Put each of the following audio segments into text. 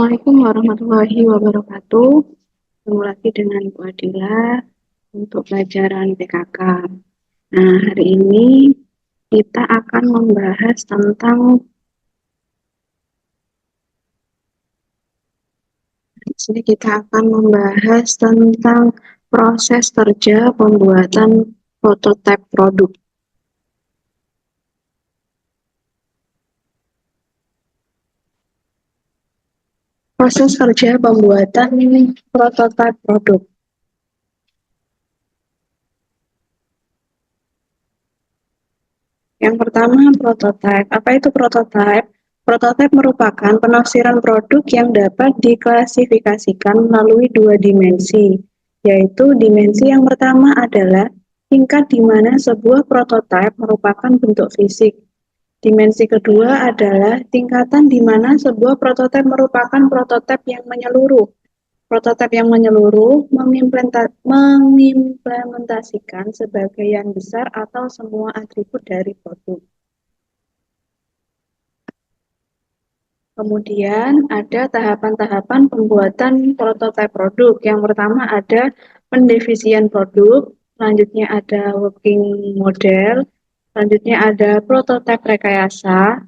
Assalamualaikum warahmatullahi wabarakatuh. Ketemu lagi dengan Bu Adila untuk pelajaran PKK. Nah, hari ini kita akan membahas tentang proses kerja pembuatan prototipe produk. Proses kerja pembuatan prototipe produk. Yang pertama, prototipe. Apa itu prototipe? Prototipe merupakan penafsiran produk yang dapat diklasifikasikan melalui dua dimensi, yaitu dimensi yang pertama adalah tingkat di mana sebuah prototipe merupakan bentuk fisik. Dimensi kedua adalah tingkatan di mana sebuah prototipe merupakan prototipe yang menyeluruh. Prototipe yang menyeluruh mengimplementasikan sebagian besar atau semua atribut dari produk. Kemudian ada tahapan-tahapan pembuatan prototipe produk. Yang pertama ada pendefisian produk, selanjutnya ada working model, selanjutnya ada prototipe rekayasa,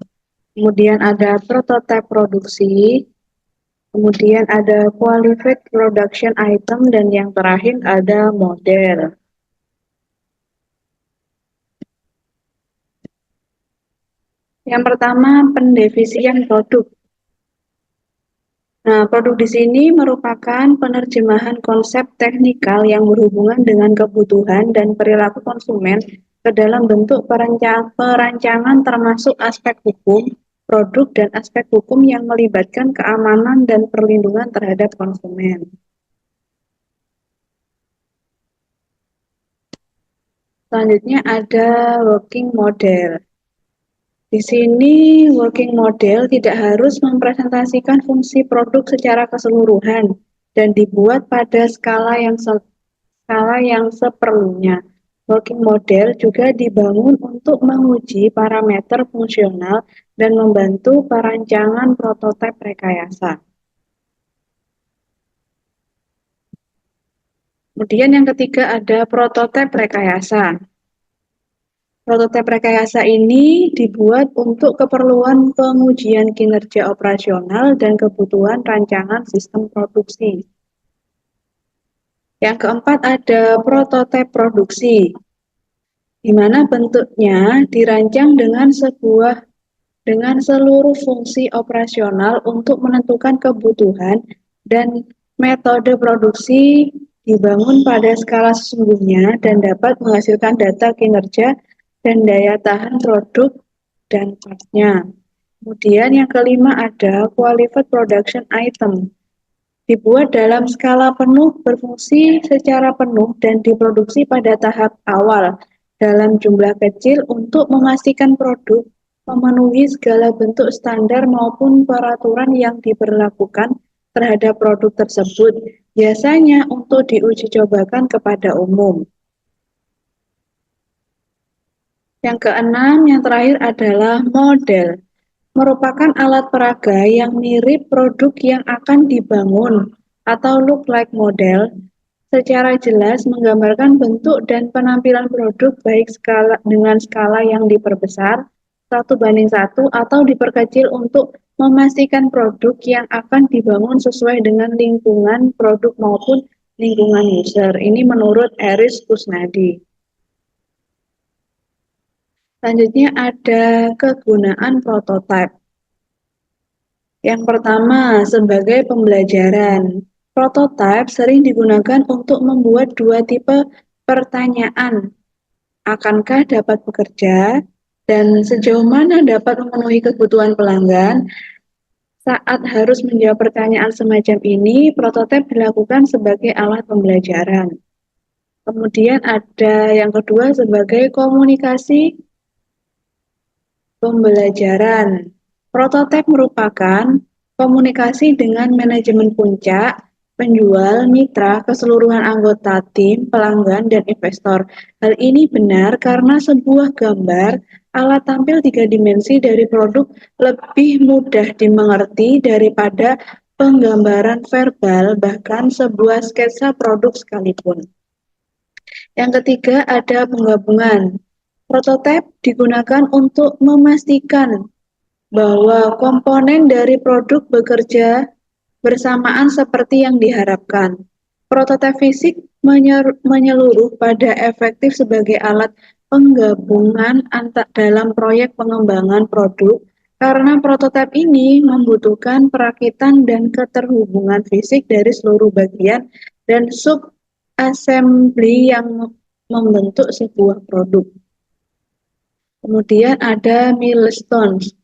kemudian ada prototipe produksi, kemudian ada qualified production item, dan yang terakhir ada model. Yang pertama, pendefisian produk. Nah, produk di sini merupakan penerjemahan konsep teknikal yang berhubungan dengan kebutuhan dan perilaku konsumen ke dalam bentuk perancangan termasuk aspek hukum, produk, dan aspek hukum yang melibatkan keamanan dan perlindungan terhadap konsumen. Selanjutnya ada working model. Di sini working model tidak harus mempresentasikan fungsi produk secara keseluruhan dan dibuat pada skala yang seperlunya. Working model juga dibangun untuk menguji parameter fungsional dan membantu perancangan prototipe rekayasa. Kemudian yang ketiga ada prototipe rekayasa. Prototipe rekayasa ini dibuat untuk keperluan pengujian kinerja operasional dan kebutuhan rancangan sistem produksi. Yang keempat ada prototipe produksi, di mana bentuknya dirancang dengan seluruh fungsi operasional untuk menentukan kebutuhan dan metode produksi dibangun pada skala sesungguhnya dan dapat menghasilkan data kinerja dan daya tahan produk dan partnya. Kemudian yang kelima ada qualified production item. Dibuat dalam skala penuh, berfungsi secara penuh dan diproduksi pada tahap awal dalam jumlah kecil untuk memastikan produk memenuhi segala bentuk standar maupun peraturan yang diberlakukan terhadap produk tersebut, biasanya untuk diuji cobakan kepada umum. Yang keenam, yang terakhir adalah model. Merupakan alat peraga yang mirip produk yang akan dibangun atau look like model, secara jelas menggambarkan bentuk dan penampilan produk baik dengan skala yang diperbesar 1:1 atau diperkecil untuk memastikan produk yang akan dibangun sesuai dengan lingkungan produk maupun lingkungan user. Ini menurut Eris Kusnadi. Selanjutnya ada kegunaan prototipe. Yang pertama, sebagai pembelajaran. Prototipe sering digunakan untuk membuat dua tipe pertanyaan. Akankah dapat bekerja? Dan sejauh mana dapat memenuhi kebutuhan pelanggan? Saat harus menjawab pertanyaan semacam ini, prototipe dilakukan sebagai alat pembelajaran. Kemudian ada yang kedua sebagai komunikasi pembelajaran. Prototipe merupakan komunikasi dengan manajemen puncak, penjual, mitra, keseluruhan anggota tim, pelanggan, dan investor. Hal ini benar karena sebuah gambar alat tampil 3 dimensi dari produk lebih mudah dimengerti daripada penggambaran verbal, bahkan sebuah sketsa produk sekalipun. Yang ketiga ada penggabungan. Prototipe digunakan untuk memastikan bahwa komponen dari produk bekerja bersamaan seperti yang diharapkan. Prototipe fisik menyeluruh pada efektif sebagai alat penggabungan dalam proyek pengembangan produk karena prototipe ini membutuhkan perakitan dan keterhubungan fisik dari seluruh bagian dan sub-assembly yang membentuk sebuah produk. Kemudian ada milestones.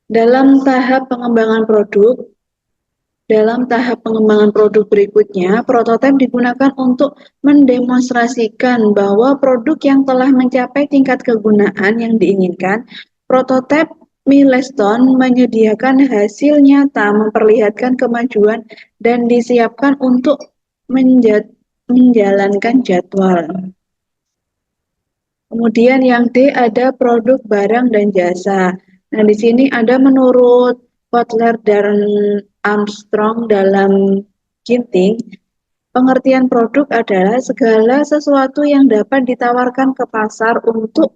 Dalam tahap pengembangan produk berikutnya, prototipe digunakan untuk mendemonstrasikan bahwa produk yang telah mencapai tingkat kegunaan yang diinginkan. Prototipe milestone menyediakan hasil nyata, memperlihatkan kemajuan, dan disiapkan untuk menjalankan jadwal. Kemudian yang D ada produk barang dan jasa. Nah, di sini ada menurut Kotler dan Armstrong dalam Ginting, pengertian produk adalah segala sesuatu yang dapat ditawarkan ke pasar untuk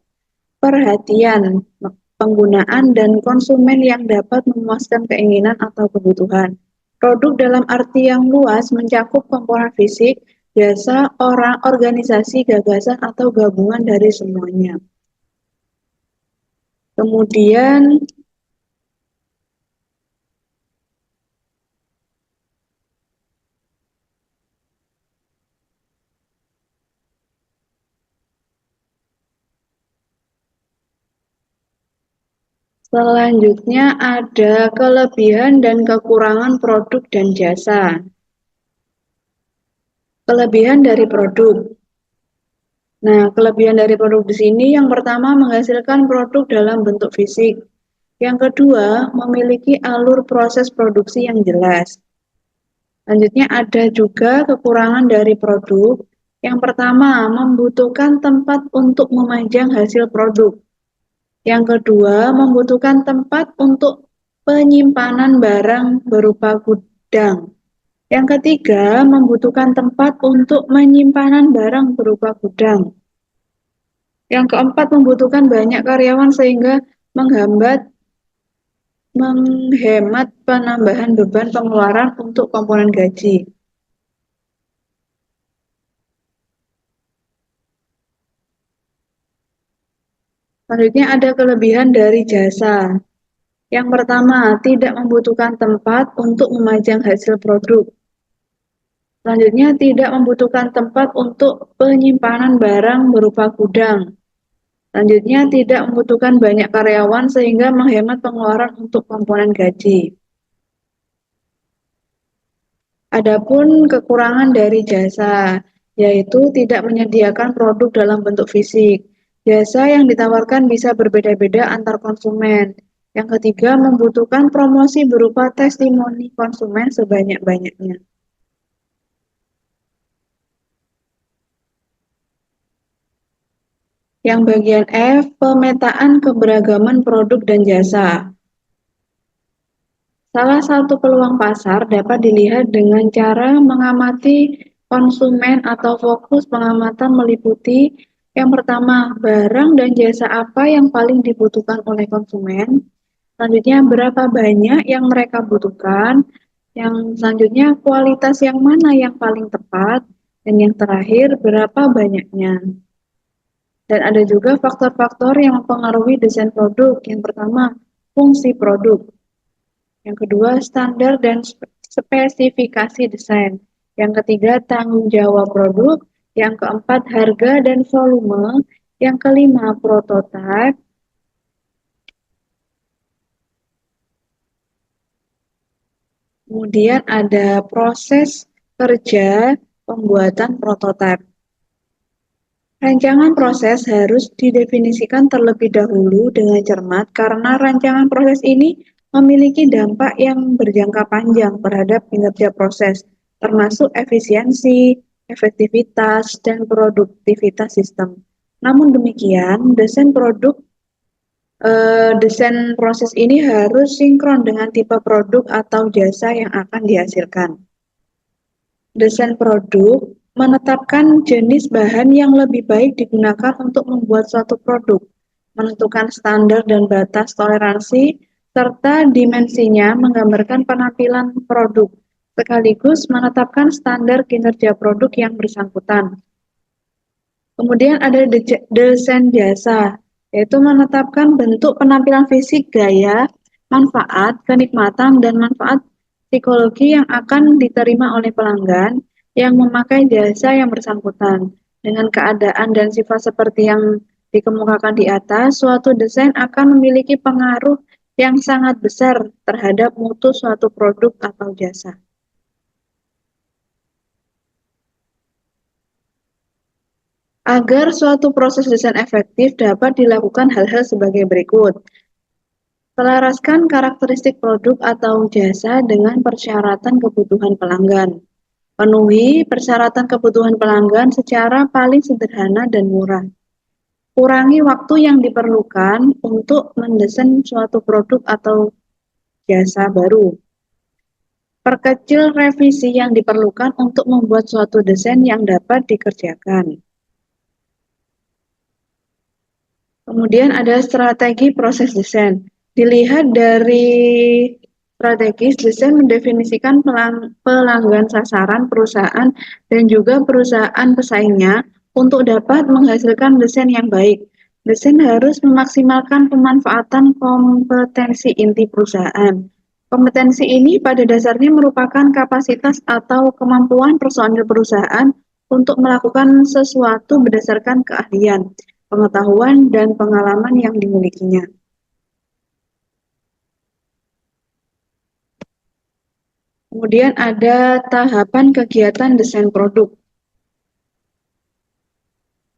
perhatian, penggunaan, dan konsumen yang dapat memuaskan keinginan atau kebutuhan. Produk dalam arti yang luas mencakup komponen fisik, jasa, orang, organisasi, gagasan, atau gabungan dari semuanya. Kemudian selanjutnya ada kelebihan dan kekurangan produk dan jasa. Kelebihan dari produk. Nah, kelebihan dari produk di sini yang pertama menghasilkan produk dalam bentuk fisik. Yang kedua, memiliki alur proses produksi yang jelas. Selanjutnya ada juga kekurangan dari produk. Yang pertama, membutuhkan tempat untuk memajang hasil produk. Yang kedua, membutuhkan tempat untuk penyimpanan barang berupa gudang. Yang ketiga, membutuhkan tempat untuk penyimpanan barang berupa gudang. Yang keempat, membutuhkan banyak karyawan sehingga menghemat penambahan beban pengeluaran untuk komponen gaji. Selanjutnya ada kelebihan dari jasa. Yang pertama, tidak membutuhkan tempat untuk memajang hasil produk. Selanjutnya, tidak membutuhkan tempat untuk penyimpanan barang berupa gudang. Selanjutnya, tidak membutuhkan banyak karyawan sehingga menghemat pengeluaran untuk komponen gaji. Adapun kekurangan dari jasa, yaitu tidak menyediakan produk dalam bentuk fisik. Jasa yang ditawarkan bisa berbeda-beda antar konsumen. Yang ketiga, membutuhkan promosi berupa testimoni konsumen sebanyak-banyaknya. Yang bagian F, pemetaan keberagaman produk dan jasa. Salah satu peluang pasar dapat dilihat dengan cara mengamati konsumen atau fokus pengamatan meliputi yang pertama, barang dan jasa apa yang paling dibutuhkan oleh konsumen. Selanjutnya, berapa banyak yang mereka butuhkan. Yang selanjutnya, kualitas yang mana yang paling tepat. Dan yang terakhir, berapa banyaknya. Dan ada juga faktor-faktor yang mempengaruhi desain produk. Yang pertama, fungsi produk. Yang kedua, standar dan spesifikasi desain. Yang ketiga, tanggung jawab produk. Yang keempat, harga dan volume. Yang kelima, prototipe. Kemudian ada proses kerja pembuatan prototipe. Rancangan proses harus didefinisikan terlebih dahulu dengan cermat karena rancangan proses ini memiliki dampak yang berjangka panjang terhadap kinerja proses, termasuk efisiensi, efektivitas, dan produktivitas sistem. Namun demikian, desain produk Desain proses ini harus sinkron dengan tipe produk atau jasa yang akan dihasilkan. Desain produk menetapkan jenis bahan yang lebih baik digunakan untuk membuat suatu produk, menentukan standar dan batas toleransi, serta dimensinya menggambarkan penampilan produk, sekaligus menetapkan standar kinerja produk yang bersangkutan. Kemudian ada desain jasa, yaitu menetapkan bentuk penampilan fisik, gaya, manfaat, kenikmatan, dan manfaat psikologi yang akan diterima oleh pelanggan yang memakai jasa yang bersangkutan. Dengan keadaan dan sifat seperti yang dikemukakan di atas, suatu desain akan memiliki pengaruh yang sangat besar terhadap mutu suatu produk atau jasa. Agar suatu proses desain efektif dapat dilakukan hal-hal sebagai berikut. Selaraskan karakteristik produk atau jasa dengan persyaratan kebutuhan pelanggan. Penuhi persyaratan kebutuhan pelanggan secara paling sederhana dan murah. Kurangi waktu yang diperlukan untuk mendesain suatu produk atau jasa baru. Perkecil revisi yang diperlukan untuk membuat suatu desain yang dapat dikerjakan. Kemudian ada strategi proses desain. Dilihat dari strategis, desain mendefinisikan pelanggan sasaran perusahaan dan juga perusahaan pesaingnya untuk dapat menghasilkan desain yang baik. Desain harus memaksimalkan pemanfaatan kompetensi inti perusahaan. Kompetensi ini pada dasarnya merupakan kapasitas atau kemampuan personil perusahaan untuk melakukan sesuatu berdasarkan keahlian, pengetahuan, dan pengalaman yang dimilikinya. Kemudian ada tahapan kegiatan desain produk.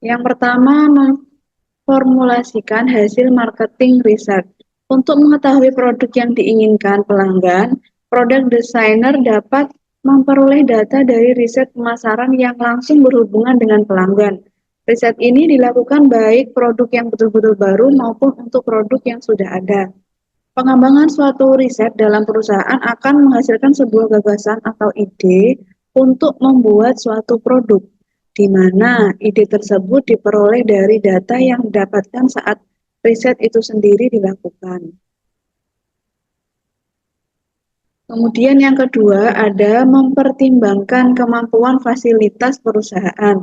Yang pertama, memformulasikan hasil marketing riset. Untuk mengetahui produk yang diinginkan pelanggan, product designer dapat memperoleh data dari riset pemasaran yang langsung berhubungan dengan pelanggan. Riset ini dilakukan baik produk yang betul-betul baru maupun untuk produk yang sudah ada. Pengembangan suatu riset dalam perusahaan akan menghasilkan sebuah gagasan atau ide untuk membuat suatu produk, di mana ide tersebut diperoleh dari data yang didapatkan saat riset itu sendiri dilakukan. Kemudian yang kedua ada mempertimbangkan kemampuan fasilitas perusahaan.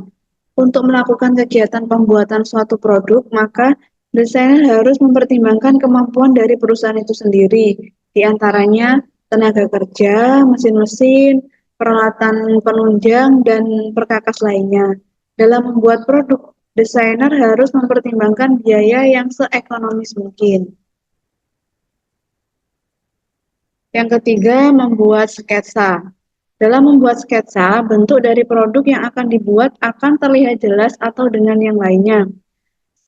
Untuk melakukan kegiatan pembuatan suatu produk, maka desainer harus mempertimbangkan kemampuan dari perusahaan itu sendiri, di antaranya tenaga kerja, mesin-mesin, peralatan penunjang, dan perkakas lainnya. Dalam membuat produk, desainer harus mempertimbangkan biaya yang seekonomis mungkin. Yang ketiga, membuat sketsa. Dalam membuat sketsa, bentuk dari produk yang akan dibuat akan terlihat jelas atau dengan yang lainnya.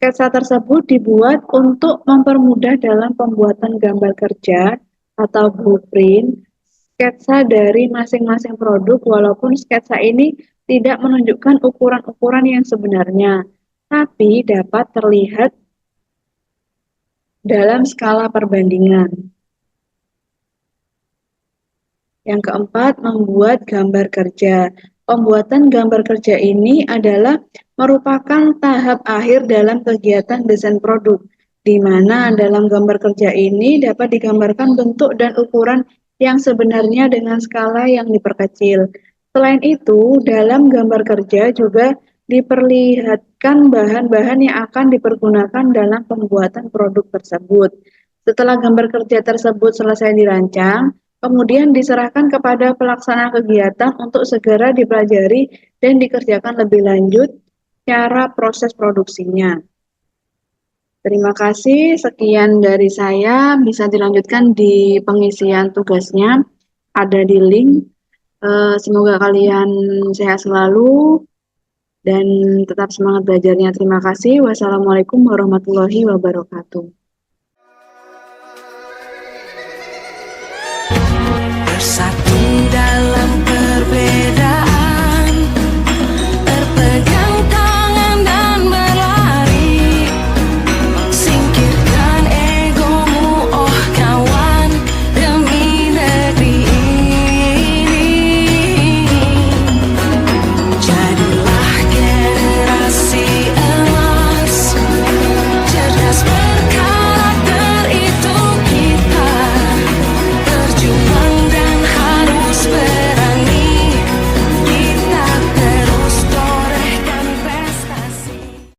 Sketsa tersebut dibuat untuk mempermudah dalam pembuatan gambar kerja atau blueprint sketsa dari masing-masing produk, walaupun sketsa ini tidak menunjukkan ukuran-ukuran yang sebenarnya, tapi dapat terlihat dalam skala perbandingan. Yang keempat, membuat gambar kerja. Pembuatan gambar kerja ini adalah merupakan tahap akhir dalam kegiatan desain produk, di mana dalam gambar kerja ini dapat digambarkan bentuk dan ukuran yang sebenarnya dengan skala yang diperkecil. Selain itu, dalam gambar kerja juga diperlihatkan bahan-bahan yang akan dipergunakan dalam pembuatan produk tersebut. Setelah gambar kerja tersebut selesai dirancang, kemudian diserahkan kepada pelaksana kegiatan untuk segera dipelajari dan dikerjakan lebih lanjut cara proses produksinya. Terima kasih, sekian dari saya. Bisa dilanjutkan di pengisian tugasnya, ada di link. Semoga kalian sehat selalu dan tetap semangat belajarnya. Terima kasih. Wassalamualaikum warahmatullahi wabarakatuh.